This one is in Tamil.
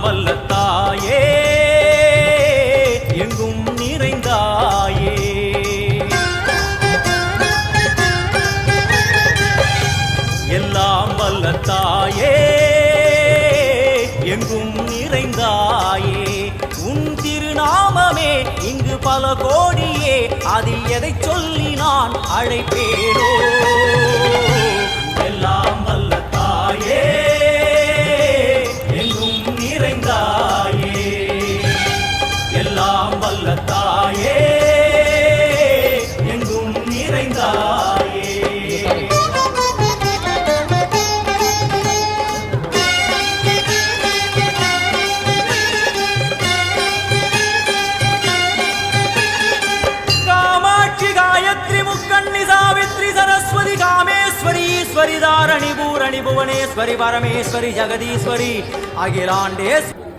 வல்ல தாயே எங்கும் நிறைந்தாயே. எல்லாம் வல்ல தாயே எங்கும் நிறைந்தாயே. உன் திருநாமமே இங்கு பல கோடியே, அதில் எதை சொல்லி நான் அழைப்பேனோ. எல்லாம் வல்ல தாயே எங்கும் நிறைந்தாயே. எல்லாம் வல்ல தாயே எங்கும் நிறைந்தாயே. सरस्वती कामेश्वरी ईश्वरी धारणी भूरणी भुवनेश्वरी परमेश्वरी जगदीश्वरी अखिलांडेश्वरी.